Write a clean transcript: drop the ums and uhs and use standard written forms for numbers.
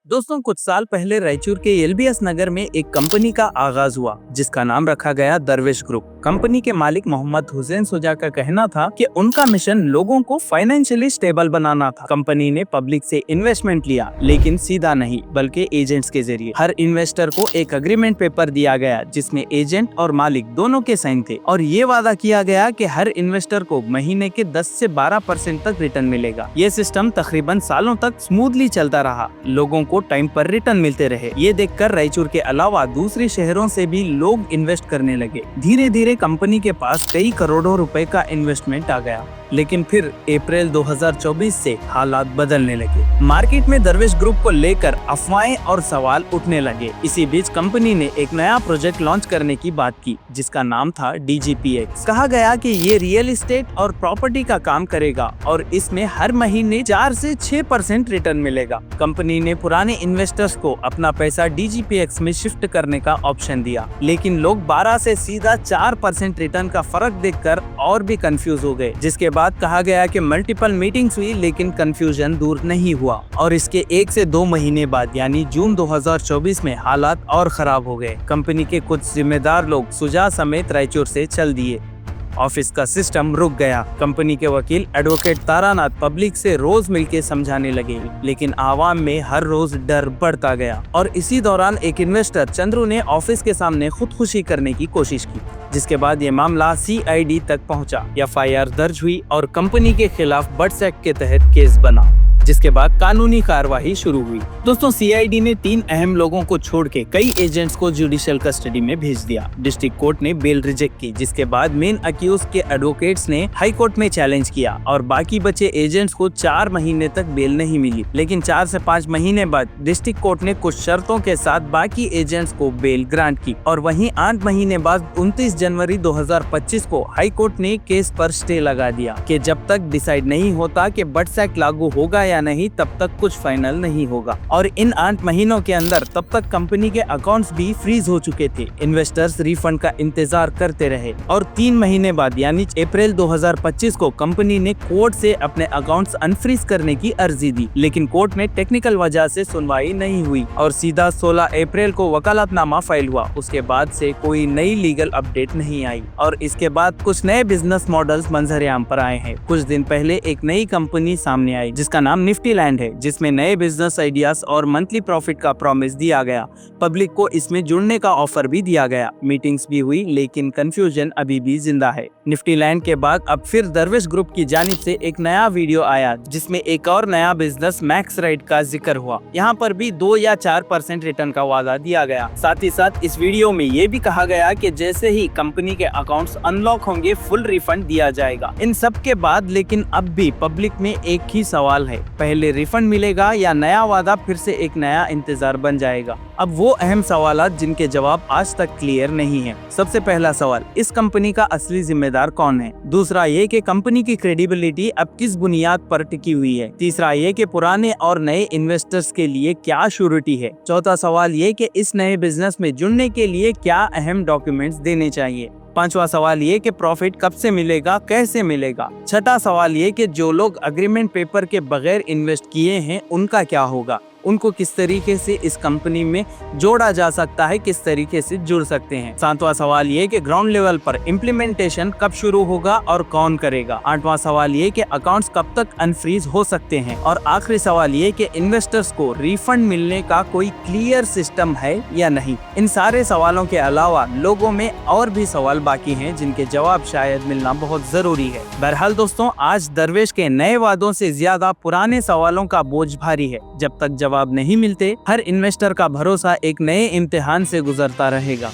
दोस्तों, कुछ साल पहले रायचूर के एलबीएस नगर में एक कंपनी का आगाज हुआ जिसका नाम रखा गया दरवेश ग्रुप। कंपनी के मालिक मोहम्मद हुसैन सुजा का कहना था कि उनका मिशन लोगों को फाइनेंशियली स्टेबल बनाना था। कंपनी ने पब्लिक से इन्वेस्टमेंट लिया, लेकिन सीधा नहीं बल्कि एजेंट्स के जरिए। हर इन्वेस्टर को एक एग्रीमेंट पेपर दिया गया जिसमें एजेंट और मालिक दोनों के साइन थे और ये वादा किया गया कि हर इन्वेस्टर को महीने के 10 से 12% तक रिटर्न मिलेगा। ये सिस्टम तकरीबन सालों तक स्मूथली चलता रहा, लोगों को टाइम पर रिटर्न मिलते रहे। ये देखकर रायचूर के अलावा दूसरे शहरों से भी लोग इन्वेस्ट करने लगे। धीरे धीरे कंपनी के पास कई करोड़ों रुपए का इन्वेस्टमेंट आ गया, लेकिन फिर अप्रैल 2024 से हालात बदलने लगे। मार्केट में दरवेश ग्रुप को लेकर अफवाहें और सवाल उठने लगे। इसी बीच कंपनी ने एक नया प्रोजेक्ट लॉन्च करने की बात की जिसका नाम था DGPX। कहा गया कि ये रियल एस्टेट और प्रॉपर्टी का काम करेगा और इसमें हर महीने 4 से 6% रिटर्न मिलेगा। कंपनी ने पुराने इन्वेस्टर्स को अपना पैसा DGPX में शिफ्ट करने का ऑप्शन दिया, लेकिन लोग 12 से सीधा 4% रिटर्न का फर्क देखकर और भी कंफ्यूज हो गए। जिसके बाद कहा गया कि मल्टीपल मीटिंग्स हुई, लेकिन कंफ्यूजन दूर नहीं हुआ और इसके 1 से 2 महीने बाद यानी जून 2024 में हालात और खराब हो गए। कंपनी के कुछ जिम्मेदार लोग सुजा समेत रायचूर से चल दिए। ऑफिस का सिस्टम रुक गया। कंपनी के वकील एडवोकेट तारानाथ पब्लिक से रोज मिलकर समझाने लगे, लेकिन आवाम में हर रोज डर बढ़ता गया। और इसी दौरान एक इन्वेस्टर चंद्रू ने ऑफिस के सामने खुदकुशी करने की कोशिश की, जिसके बाद ये मामला CID तक पहुंचा। FIR दर्ज हुई और कंपनी के खिलाफ बट्स एक्ट के तहत केस बना, जिसके बाद कानूनी कार्रवाई शुरू हुई। दोस्तों, CID ने 3 अहम लोगों को छोड़ के कई एजेंट्स को जुडिशियल कस्टडी में भेज दिया। डिस्ट्रिक्ट कोर्ट ने बेल रिजेक्ट की, जिसके बाद मेन अक्यूज के एडवोकेट्स ने हाई कोर्ट में चैलेंज किया और बाकी बचे एजेंट्स को 4 महीने तक बेल नहीं मिली। लेकिन 4 से 5 महीने बाद डिस्ट्रिक्ट कोर्ट ने कुछ शर्तों के साथ बाकी एजेंट्स को बेल ग्रांट की और वहीं 8 महीने बाद 29 जनवरी 2025 को हाई कोर्ट ने केस पर स्टे लगा दिया कि जब तक डिसाइड नहीं होता कि बट्स एक्ट लागू होगा या नहीं, तब तक कुछ फाइनल नहीं होगा। और इन 8 महीनों के अंदर तब तक कंपनी के अकाउंट्स भी फ्रीज हो चुके थे। इन्वेस्टर्स रिफंड का इंतजार करते रहे और 3 महीने बाद यानी अप्रैल 2025 को कंपनी ने कोर्ट से अपने अकाउंट्स अनफ्रीज करने की अर्जी दी, लेकिन कोर्ट में टेक्निकल वजह से सुनवाई नहीं हुई और सीधा 16 अप्रैल को वकालतनामा फाइल हुआ। उसके बाद से कोई नई लीगल अपडेट नहीं आई और इसके बाद कुछ नए बिजनेस मॉडल्स मंजर-ए-आम पर आए हैं। कुछ दिन पहले एक नई कंपनी सामने आई जिसका नाम निफ्टी लैंड है, जिसमें नए बिजनेस आइडियाज और मंथली प्रॉफिट का प्रॉमिस दिया गया। पब्लिक को इसमें जुड़ने का ऑफर भी दिया गया। मीटिंग्स भी हुई, लेकिन कंफ्यूजन अभी भी जिंदा है। निफ्टी लैंड के बाद अब फिर दरवेश ग्रुप की जानिब से एक नया वीडियो आया जिसमें एक और नया बिजनेस मैक्स राइड का जिक्र हुआ। यहाँ पर भी 2 या 4% रिटर्न का वादा दिया गया। साथ ही साथ इस वीडियो में ये भी कहा गया कि जैसे ही कंपनी के अकाउंट्स अनलॉक होंगे फुल रिफंड दिया जाएगा। इन सब के बाद लेकिन अब भी पब्लिक में एक ही सवाल है, पहले रिफंड मिलेगा या नया वादा फिर से एक नया इंतजार बन जाएगा। अब वो अहम सवाल जिनके जवाब आज तक क्लियर नहीं है। सबसे पहला सवाल, इस कंपनी का असली जिम्मेदार कौन है? दूसरा ये कि कंपनी की क्रेडिबिलिटी अब किस बुनियाद पर टिकी हुई है? तीसरा ये कि पुराने और नए इन्वेस्टर्स के लिए क्या श्योरिटी है? चौथा सवाल ये कि इस नए बिजनेस में जुड़ने के लिए क्या अहम डॉक्यूमेंट्स देने चाहिए? पांचवा सवाल ये कि प्रॉफिट कब से मिलेगा, कैसे मिलेगा? छठा सवाल ये कि जो लोग एग्रीमेंट पेपर के बगैर इन्वेस्ट किए हैं उनका क्या होगा? उनको किस तरीके से इस कंपनी में जोड़ा जा सकता है, किस तरीके से जुड़ सकते हैं? सातवां सवाल ये कि ग्राउंड लेवल पर इम्प्लीमेंटेशन कब शुरू होगा और कौन करेगा? आठवां सवाल ये कि अकाउंट्स कब तक अनफ्रीज हो सकते हैं? और आखिरी सवाल ये कि इन्वेस्टर्स को रिफंड मिलने का कोई क्लियर सिस्टम है या नहीं? इन सारे सवालों के अलावा लोगों में और भी सवाल बाकी हैं जिनके जवाब शायद मिलना बहुत जरूरी है। बहरहाल दोस्तों, आज दरवेश के नए वादों से ज्यादा पुराने सवालों का बोझ भारी है। जब तक जवाब नहीं मिलते, हर इन्वेस्टर का भरोसा एक नए इम्तिहान से गुजरता रहेगा।